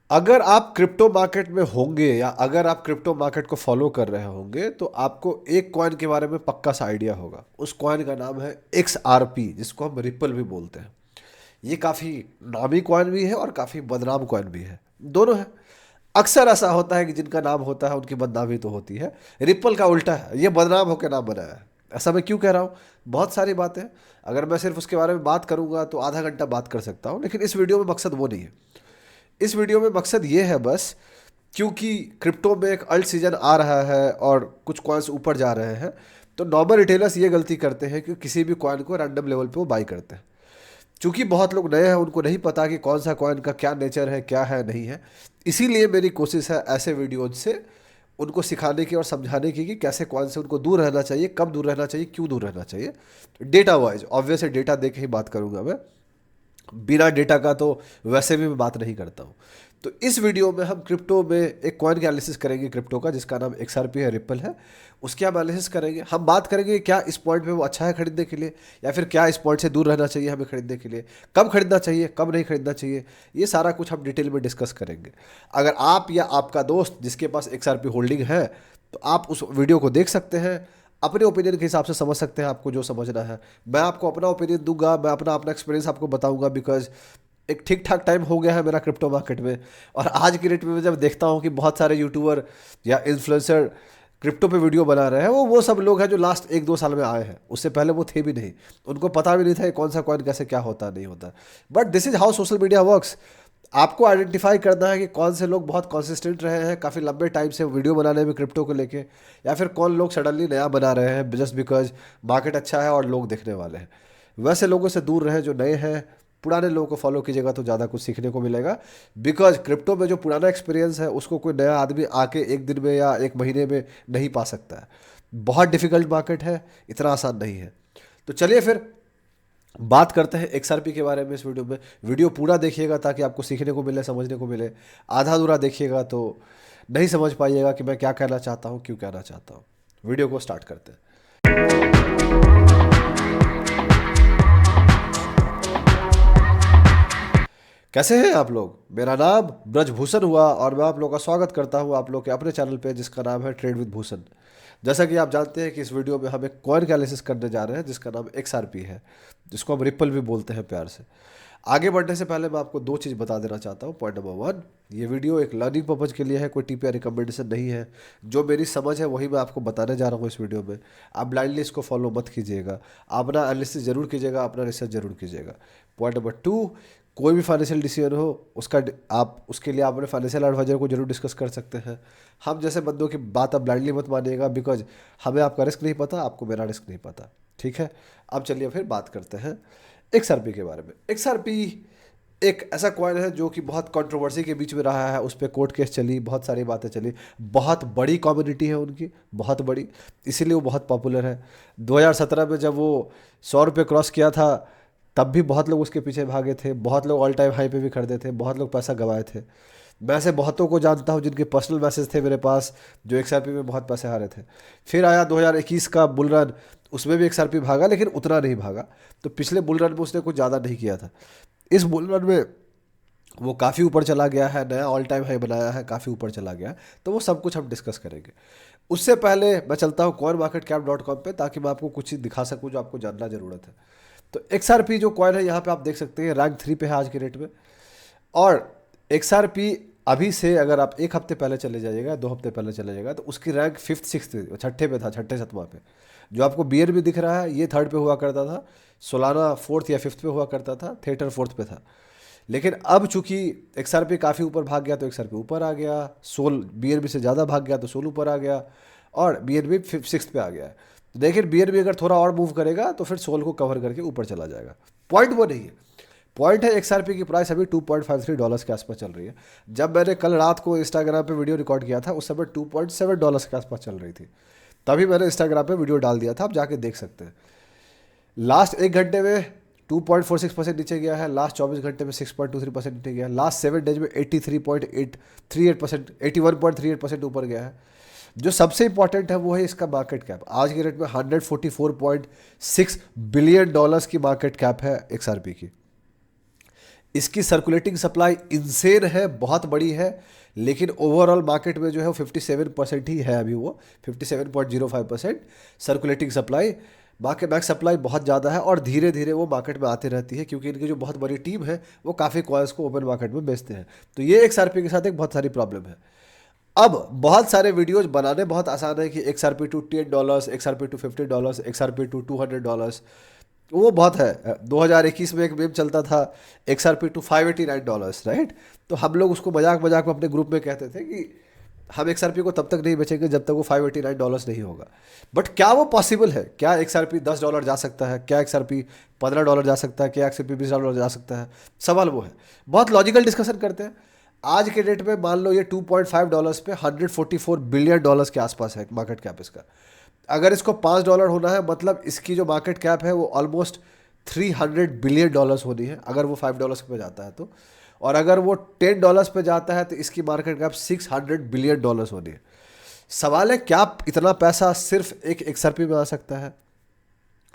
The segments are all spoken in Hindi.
अगर आप क्रिप्टो मार्केट में होंगे या अगर आप क्रिप्टो मार्केट को फॉलो कर रहे होंगे तो आपको एक कॉइन के बारे में पक्का सा आइडिया होगा। उस कॉइन का नाम है XRP, जिसको हम रिपल भी बोलते हैं। ये काफ़ी नामी कॉइन भी है और काफ़ी बदनाम कॉइन भी है, दोनों है। अक्सर ऐसा होता है कि जिनका नाम होता है उनकी बदनामी तो होती है। रिपल का उल्टा है, ये बदनाम होकर नाम बनाया है। ऐसा मैं क्यों कह रहा हूँ? बहुत सारी बातें, अगर मैं सिर्फ उसके बारे में बात करूंगा तो आधा घंटा बात कर सकता हूँ, लेकिन इस वीडियो में मकसद वो नहीं है। इस वीडियो में मकसद ये है बस, क्योंकि क्रिप्टो में एक अल्ट सीजन आ रहा है और कुछ कॉइन्स ऊपर जा रहे हैं, तो नॉर्मल रिटेलर्स ये गलती करते हैं कि किसी भी कॉइन को रैंडम लेवल पे वो बाई करते हैं। चूंकि बहुत लोग नए हैं, उनको नहीं पता कि कौन सा कॉइन का क्या नेचर है, क्या है, नहीं है। इसीलिए मेरी कोशिश है ऐसे वीडियोज से उनको सिखाने की और समझाने की कि कैसे कॉइन से उनको दूर रहना चाहिए, कब दूर रहना चाहिए, क्यों दूर रहना चाहिए। डेटा वाइज ऑब्वियस डेटा दे के ही बात करूंगा मैं, बिना डेटा का तो वैसे भी मैं बात नहीं करता हूँ। तो इस वीडियो में हम क्रिप्टो में एक कॉइन का एनालिसिस करेंगे, क्रिप्टो का जिसका नाम XRP है, रिपल है। उसके हम एनालिसिस करेंगे, हम बात करेंगे क्या इस पॉइंट पे वो अच्छा है खरीदने के लिए, या फिर क्या इस पॉइंट से दूर रहना चाहिए हमें खरीदने के लिए, कब खरीदना चाहिए, कब नहीं खरीदना चाहिए। ये सारा कुछ हम डिटेल में डिस्कस करेंगे। अगर आप या आपका दोस्त जिसके पास XRP होल्डिंग है, तो आप उस वीडियो को देख सकते हैं, अपने ओपिनियन के हिसाब से समझ सकते हैं आपको जो समझना है। मैं आपको अपना ओपिनियन दूंगा, मैं अपना अपना एक्सपीरियंस आपको बताऊंगा, बिकॉज एक ठीक ठाक टाइम हो गया है मेरा क्रिप्टो मार्केट में। और आज की डेट में मैं जब देखता हूँ कि बहुत सारे यूट्यूबर या इन्फ्लुएंसर क्रिप्टो पे वीडियो बना रहे हैं, वो सब लोग हैं जो लास्ट 1-2 साल में आए हैं, उससे पहले वो थे भी नहीं। उनको पता भी नहीं था कि कौन सा कॉइन कैसे क्या होता नहीं होता। But this is how social media works. आपको आइडेंटिफाई करना है कि कौन से लोग बहुत कंसिस्टेंट रहे हैं काफ़ी लंबे टाइम से वीडियो बनाने में क्रिप्टो को लेके, या फिर कौन लोग सडनली नया बना रहे हैं जस्ट बिकॉज मार्केट अच्छा है और लोग देखने वाले हैं। वैसे लोगों से दूर रहें जो नए हैं, पुराने लोगों को फॉलो कीजिएगा तो ज़्यादा कुछ सीखने को मिलेगा। बिकॉज क्रिप्टो में जो पुराना एक्सपीरियंस है उसको कोई नया आदमी आके एक दिन में या एक महीने में नहीं पा सकता है। बहुत डिफिकल्ट मार्केट है, इतना आसान नहीं है। तो चलिए फिर बात करते हैं XRP के बारे में इस वीडियो में। वीडियो पूरा देखिएगा ताकि आपको सीखने को मिले, समझने को मिले। आधा अधूरा देखिएगा तो नहीं समझ पाइएगा कि मैं क्या कहना चाहता हूँ, क्यों कहना चाहता हूँ। वीडियो को स्टार्ट करते हैं। कैसे हैं आप लोग? मेरा नाम ब्रजभूषण हुआ और मैं आप लोग का स्वागत करता हूं आप लोग के अपने चैनल पे जिसका नाम है ट्रेड विद भूषण। जैसा कि आप जानते हैं कि इस वीडियो में हम एक कॉइन का एनालिसिस करने जा रहे हैं जिसका नाम XRP है, जिसको हम रिपल भी बोलते हैं प्यार से। आगे बढ़ने से पहले मैं आपको 2 चीज़ बता देना चाहता हूँ। पॉइंट नंबर 1, ये वीडियो एक लर्निंग पर्पज़ के लिए है, कोई टिप या रिकमेंडेशन नहीं है। जो मेरी समझ है वही मैं आपको बताने जा रहा हूँ इस वीडियो में। आप ब्लाइंडली इसको फॉलो मत कीजिएगा, अपना एनालिसिस जरूर कीजिएगा, अपना रिसर्च जरूर कीजिएगा। पॉइंट नंबर 2, कोई भी फाइनेंशियल डिसीजन हो उसका आप उसके लिए आप अपने फाइनेंशियल एडवाइजर को जरूर डिस्कस कर सकते हैं। हम जैसे बंदों की बात आप ब्लाइंडली मत मानिएगा, बिकॉज हमें आपका रिस्क नहीं पता, आपको मेरा रिस्क नहीं पता। ठीक है, अब चलिए फिर बात करते हैं XRP के बारे में। XRP एक ऐसा कॉइन है जो कि बहुत कंट्रोवर्सी के बीच में रहा है, उस पर कोर्ट केस चली, बहुत सारी बातें चली। बहुत बड़ी कम्युनिटी है उनकी, बहुत बड़ी, इसीलिए वो बहुत पॉपुलर है। 2017 में जब वो 100 रुपये क्रॉस किया था तब भी बहुत लोग उसके पीछे भागे थे, बहुत लोग ऑल टाइम हाई पे भी खरीदे थे, बहुत लोग पैसा गंवाए थे। मैं ऐसे बहुतों को जानता हूँ जिनके पर्सनल मैसेज थे मेरे पास जो XRP में बहुत पैसे हारे थे। फिर आया 2021 का बुल रन, उसमें भी XRP भागा लेकिन उतना नहीं भागा। तो पिछले बुल रन में उसने कुछ ज़्यादा नहीं किया था। इस बुल रन में वो काफ़ी ऊपर चला गया है, नया ऑल टाइम हाई बनाया है, काफ़ी ऊपर चला गया है। तो वो सब कुछ हम डिस्कस करेंगे। उससे पहले मैं चलता हूँ coinmarketcap.com पे, ताकि मैं आपको कुछ चीज़ दिखा सकूँ जो आपको जानना ज़रूरत है। तो XRP जो कॉइन है यहाँ पे आप देख सकते हैं रैंक 3 पे है आज के रेट में। और XRP अभी से अगर आप 1 हफ्ते पहले चले जाइएगा, 2 हफ्ते पहले चले जाइएगा, तो उसकी रैंक 5th 6th छठे पे था, छठे सतवा पे। जो आपको बियर भी दिख रहा है ये 3rd पे हुआ करता था, सोलाना 4th या 5th पे हुआ करता था, थिएटर 4th पे था। लेकिन अब चूंकि XRP काफ़ी ऊपर भाग गया तो XRP ऊपर आ गया, सोल BNB से ज़्यादा भाग गया तो सोल ऊपर आ गया, और BNB 6th पे आ गया है। तो देखिए BNB अगर थोड़ा और मूव करेगा तो फिर सोल को कवर करके ऊपर चला जाएगा। पॉइंट वो नहीं है, पॉइंट है XRP की प्राइस अभी $2.53 के आसपास चल रही है। जब मैंने कल रात को इंस्टाग्राम पे वीडियो रिकॉर्ड किया था उस समय $2.7 के आसपास चल रही थी। तभी मैंने इंस्टाग्राम पे वीडियो डाल दिया था, आप जाके देख सकते हैं। लास्ट 1 घंटे में 2.46% नीचे गया है, लास्ट 24 घंटे में 6.23% नीचे गया है, लास्ट 7 डेज में 83.38%, 81.38% ऊपर गया है। जो सबसे इंपॉर्टेंट है वो है इसका मार्केट कैप। आज के रेट में $144.6 बिलियन की मार्केट कैप है XRP की। इसकी सर्कुलेटिंग सप्लाई इंसेन है, बहुत बड़ी है, लेकिन ओवरऑल मार्केट में जो है वो 57% ही है अभी, वो 57.05% circulating supply. Market back supply बहुत ज़्यादा है और धीरे धीरे वो मार्केट में आती रहती है, क्योंकि इनकी जो बहुत बड़ी टीम है वो काफ़ी कॉइन्स को ओपन मार्केट में बेचते हैं। तो ये XRP के साथ एक बहुत सारी प्रॉब्लम है। अब बहुत सारे वीडियोज बनाने बहुत आसान है कि XRP to $10, XRP to $50, XRP to $200, वो बहुत है। 2021 में एक मेम चलता था XRP टू $589, राइट। तो हम लोग उसको मजाक मजाक में अपने ग्रुप में कहते थे कि हम XRP को तब तक नहीं बेचेंगे जब तक वो $589 नहीं होगा। बट क्या वो पॉसिबल है? क्या XRP $10 जा सकता है? क्या XRP $15 जा सकता है? क्या XRP $20 जा सकता है? सवाल वो है। बहुत लॉजिकल डिस्कशन करते हैं। आज के डेट में मान लो ये $2.5 पे $144 बिलियन के आसपास है मार्केट कैप इसका। अगर इसको $5 होना है, मतलब इसकी जो मार्केट कैप है वो ऑलमोस्ट $300 बिलियन होनी है, अगर वो $5 पे जाता है तो। और अगर वो $10 पे जाता है तो इसकी मार्केट कैप $600 बिलियन होनी है। सवाल है क्या इतना पैसा सिर्फ एक XRP में आ सकता है?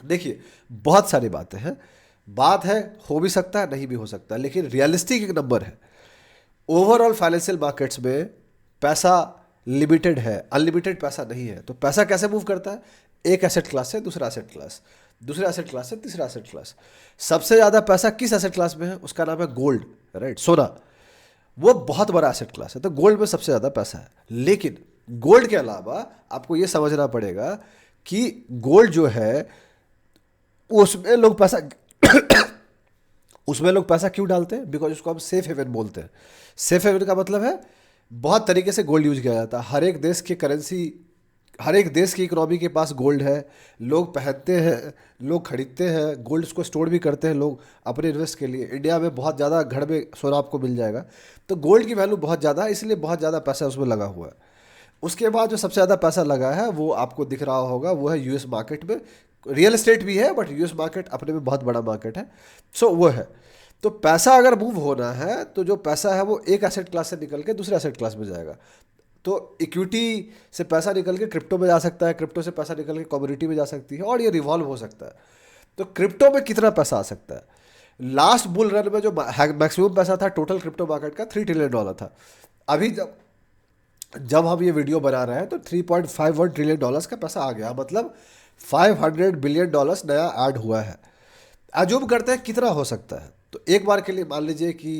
देखिए, बहुत सारी बातें हैं। बात है हो भी सकता है, नहीं भी हो सकता, लेकिन रियलिस्टिक एक नंबर है। ओवरऑल फाइनेंशियल मार्केट्स में पैसा लिमिटेड है, अनलिमिटेड पैसा नहीं है। तो पैसा कैसे मूव करता है? एक एसेट क्लास से दूसरा एसेट क्लास, दूसरे एसेट क्लास से तीसरा एसेट क्लास। सबसे ज़्यादा पैसा किस एसेट क्लास में है? उसका नाम है गोल्ड, राइट, सोना। वो बहुत बड़ा एसेट क्लास है, तो गोल्ड में सबसे ज़्यादा पैसा है। लेकिन गोल्ड के अलावा आपको ये समझना पड़ेगा कि गोल्ड जो है उसमें लोग पैसा उसमें लोग पैसा क्यों डालते हैं? बिकॉज उसको हम सेफ हेवन बोलते हैं। सेफ हेवन का मतलब है बहुत तरीके से गोल्ड यूज किया जाता है। हर एक देश की करेंसी, हर एक देश की इकोनॉमी के पास गोल्ड है। लोग पहनते हैं, लोग खरीदते हैं गोल्ड, उसको स्टोर भी करते हैं लोग अपने इन्वेस्ट के लिए। इंडिया में बहुत ज़्यादा घर में सोना आपको मिल जाएगा। तो गोल्ड की वैल्यू बहुत ज़्यादा है, इसलिए बहुत ज़्यादा पैसा उसमें लगा हुआ है। उसके बाद जो सबसे ज़्यादा पैसा लगा है वो आपको दिख रहा होगा, वो है यूएस मार्केट में। रियल एस्टेट भी है, बट यूएस मार्केट अपने में बहुत बड़ा मार्केट है। सो वो है। तो पैसा अगर मूव होना है तो जो पैसा है वो एक एसेट क्लास से निकल के दूसरे एसेट क्लास में जाएगा। तो इक्विटी से पैसा निकल के क्रिप्टो में जा सकता है, क्रिप्टो से पैसा निकल के कमोडिटी में जा सकती है, और ये रिवॉल्व हो सकता है। तो क्रिप्टो में कितना पैसा आ सकता है? लास्ट बुल रन में जो मैक्सिमम पैसा था टोटल क्रिप्टो मार्केट का $3 ट्रिलियन था। अभी जब जब हम ये वीडियो बना रहे हैं तो $3.51 ट्रिलियन का पैसा आ गया, मतलब $500 बिलियन नया ऐड हुआ है। अज्यूम करते हैं कितना हो सकता है, तो एक बार के लिए मान लीजिए कि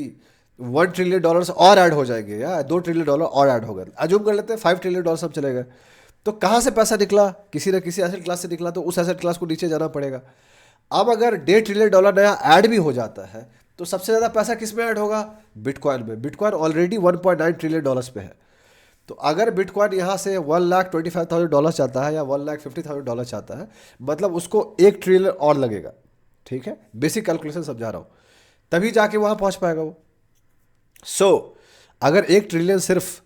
$1 ट्रिलियन और ऐड हो जाएंगे, या $2 ट्रिलियन और ऐड हो गए। अज्यूम कर लेते हैं $5 ट्रिलियन सब चले गए। तो कहाँ से पैसा निकला? किसी न किसी एसेट क्लास से निकला, तो उस एसेट क्लास को नीचे जाना पड़ेगा। अब अगर $1.5 ट्रिलियन नया ऐड भी हो जाता है तो सबसे ज़्यादा पैसा किस में ऐड होगा? बिटकॉइन में। बिटकॉइन ऑलरेडी $1.9 ट्रिलियन पे है। तो अगर बिटकॉइन यहाँ से $1,25,000 चाहता है या $1,50,000 चाहता है, मतलब उसको $1 ट्रिलियन और लगेगा। ठीक है, बेसिक कैलकुलेशन समझा रहा हूँ, तभी जाके वहाँ पहुँच पाएगा वो। अगर $1 ट्रिलियन सिर्फ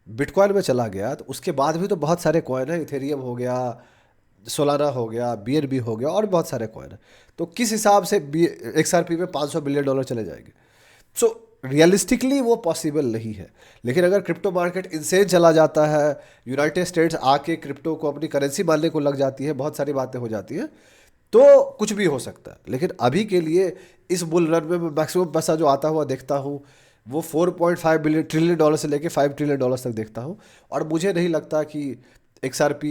बिटकॉइन में चला गया तो उसके बाद भी तो बहुत सारे कॉइन है। इथेरियम हो गया, सोलाना हो गया, BNB हो गया, और बहुत सारे कॉइन है। तो किस हिसाब से XRP में $500 बिलियन चले जाएंगे? रियलिस्टिकली वो पॉसिबल नहीं है। लेकिन अगर क्रिप्टो मार्केट इनसेन चला जाता है, यूनाइटेड स्टेट्स आके क्रिप्टो को अपनी करेंसी मानने को लग जाती है, बहुत सारी बातें हो जाती हैं, तो कुछ भी हो सकता है। लेकिन अभी के लिए इस बुल रन में मैक्सिमम पैसा जो आता हुआ देखता हूँ वो $4.5 ट्रिलियन से लेके $5 ट्रिलियन तक देखता हूँ। और मुझे नहीं लगता कि XRP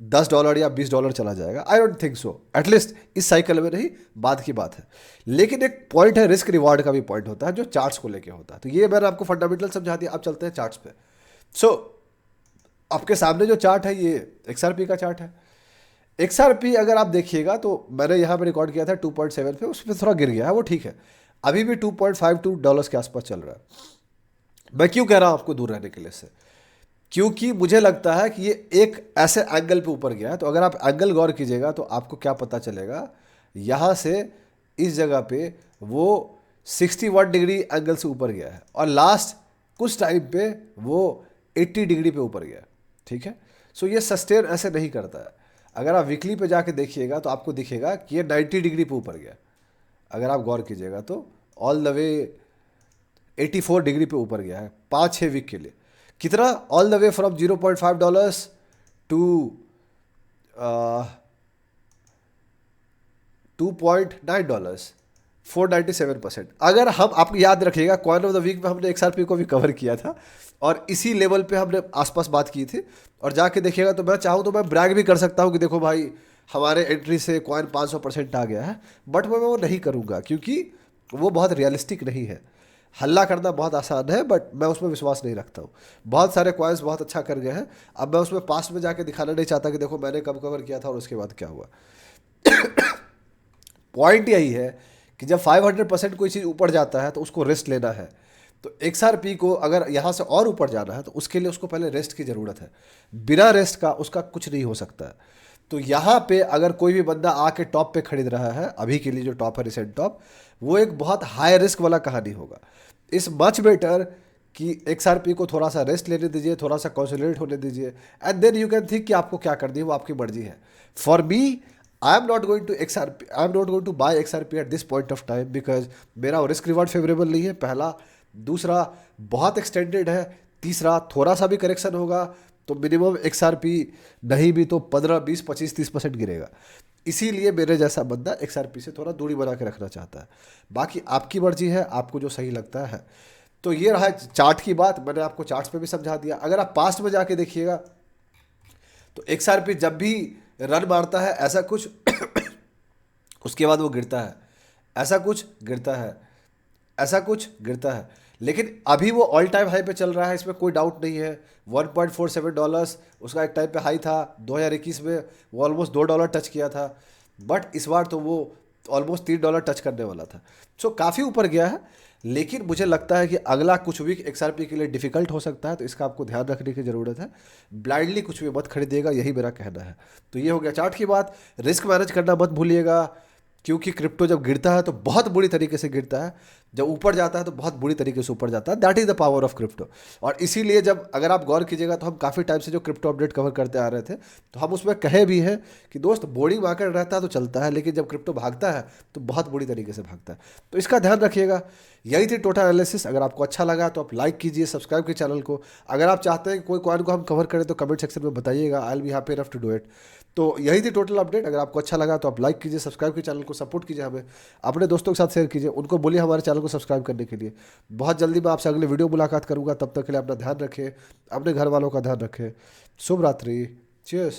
$10 या $20 चला जाएगा। I don't think so, at least इस साइकिल में नहीं, बाद की बात है। लेकिन एक पॉइंट है, रिस्क रिवार्ड का भी पॉइंट होता है जो चार्ट्स को लेके होता है। तो ये मैंने आपको फंडामेंटल समझा दिया, अब चलते हैं चार्ट्स पे। आपके सामने जो चार्ट है ये XRP का चार्ट है। XRP अगर आप देखिएगा तो मैंने यहाँ पे रिकॉर्ड किया था 2.7 पे, उस पर थोड़ा गिर गया है, वो ठीक है। अभी भी $2.52 के आसपास चल रहा है। मैं क्यों कह रहा हूँ आपको दूर रहने के लिए से? क्योंकि मुझे लगता है कि ये एक ऐसे एंगल पे ऊपर गया है। तो अगर आप एंगल गौर कीजिएगा तो आपको क्या पता चलेगा, यहाँ से इस जगह पे वो 61 डिग्री एंगल से ऊपर गया है, और लास्ट कुछ टाइम पे वो 80 डिग्री पे ऊपर गया। ठीक है, ये सस्टेन ऐसे नहीं करता है। अगर आप वीकली पे जाके देखिएगा तो आपको दिखेगा कि ये 90 डिग्री पे ऊपर गया। अगर आप गौर कीजिएगा तो ऑल द वे 84 डिग्री पे ऊपर गया है 5-6 वीक के लिए। कितना? All the way from $0.5 to $2.9। 497%। अगर हम, आप याद रखिएगा, कॉइन ऑफ द वीक में हमने XRP को भी कवर किया था और इसी लेवल पे हमने आसपास बात की थी। और जाके देखिएगा तो मैं चाहूँ तो मैं ब्रैग भी कर सकता हूँ कि देखो भाई हमारे एंट्री से कॉइन 500% आ गया है, बट मैं वो नहीं करूँगा क्योंकि वो बहुत रियलिस्टिक नहीं है। हल्ला करना बहुत आसान है बट मैं उसमें विश्वास नहीं रखता हूँ। बहुत सारे कॉइन्स बहुत अच्छा कर गए हैं, अब मैं उसमें पास्ट में जाके दिखाना नहीं चाहता कि देखो मैंने कब कवर किया था और उसके बाद क्या हुआ। पॉइंट यही है कि जब 500% कोई चीज़ ऊपर जाता है तो उसको रेस्ट लेना है। तो XRP को अगर यहाँ से और ऊपर जाना है तो उसके लिए उसको पहले रेस्ट की ज़रूरत है। बिना रेस्ट का उसका कुछ नहीं हो सकता है। तो यहाँ पे अगर कोई भी बंदा आके टॉप पे खरीद रहा है, अभी के लिए जो टॉप है रिसेंट टॉप, वो एक बहुत हाई रिस्क वाला कहानी होगा। इस मच बेटर कि XRP को थोड़ा सा रेस्ट लेने दीजिए, थोड़ा सा कंसोलिडेट होने दीजिए, and then you can think कि आपको क्या करनी है, वो आपकी मर्जी है। For me, I am not going to XRP, I am not going to buy XRP at this point of time because मेरा रिस्क रिवार्ड फेवरेबल नहीं है, पहला। दूसरा, बहुत एक्सटेंडेड है। तीसरा, थोड़ा सा भी करेक्शन होगा तो मिनिमम XRP नहीं भी तो 15, 20, 25, 30% गिरेगा। इसीलिए मेरे जैसा बंदा XRP से थोड़ा दूरी बना के रखना चाहता है। बाकी आपकी मर्जी है, आपको जो सही लगता है। तो ये रहा चार्ट की बात, मैंने आपको चार्ट्स पे भी समझा दिया। अगर आप पास्ट में जाके देखिएगा तो XRP जब भी रन मारता है ऐसा कुछ उसके बाद वो गिरता है, ऐसा कुछ गिरता है, ऐसा कुछ गिरता है। लेकिन अभी वो ऑल टाइम हाई पे चल रहा है, इसमें कोई डाउट नहीं है। $1.47 उसका एक टाइम पे हाई था 2021 में, वो ऑलमोस्ट $2 टच किया था। बट इस बार तो वो ऑलमोस्ट $3 टच करने वाला था। सो काफ़ी ऊपर गया है। लेकिन मुझे लगता है कि अगला कुछ वीक XRP के लिए डिफिकल्ट हो सकता है, तो इसका आपको ध्यान रखने की ज़रूरत है। ब्लाइंडली कुछ भी मत खरीदिएगा, यही मेरा कहना है। तो ये हो गया चार्ट की बात। रिस्क मैनेज करना मत भूलिएगा, क्योंकि क्रिप्टो जब गिरता है तो बहुत बुरी तरीके से गिरता है, जब ऊपर जाता है तो बहुत बुरी तरीके से ऊपर जाता है। That is the power of crypto. और इसीलिए जब अगर आप गौर कीजिएगा तो हम काफ़ी टाइम से जो क्रिप्टो अपडेट कवर करते आ रहे थे, तो हम उसमें कहे भी हैं कि दोस्त, बोर्डिंग मार्केट रहता है तो चलता है, लेकिन जब क्रिप्टो भागता है तो बहुत बुरी तरीके से भागता है। तो इसका ध्यान रखिएगा। यही थी टोटल एनालिसिस। अगर आपको अच्छा लगा तो आप लाइक कीजिए, सब्सक्राइब कीजिए चैनल को। अगर आप चाहते हैं कि कोई कॉइन को हम कवर करें तो कमेंट सेक्शन में बताइएगा, I will be happy enough to do it. तो यही थी टोटल अपडेट। अगर आपको अच्छा लगा तो आप लाइक कीजिए, सब्सक्राइब कीजिए चैनल को, सपोर्ट कीजिए हमें, अपने दोस्तों के साथ शेयर कीजिए, उनको बोलिए हमारे चैनल को सब्सक्राइब करने के लिए। बहुत जल्दी मैं आपसे अगले वीडियो मुलाकात करूंगा। तब तक के लिए अपना ध्यान रखें, अपने घर वालों का ध्यान रखें। शुभ रात्रि। चीयर्स।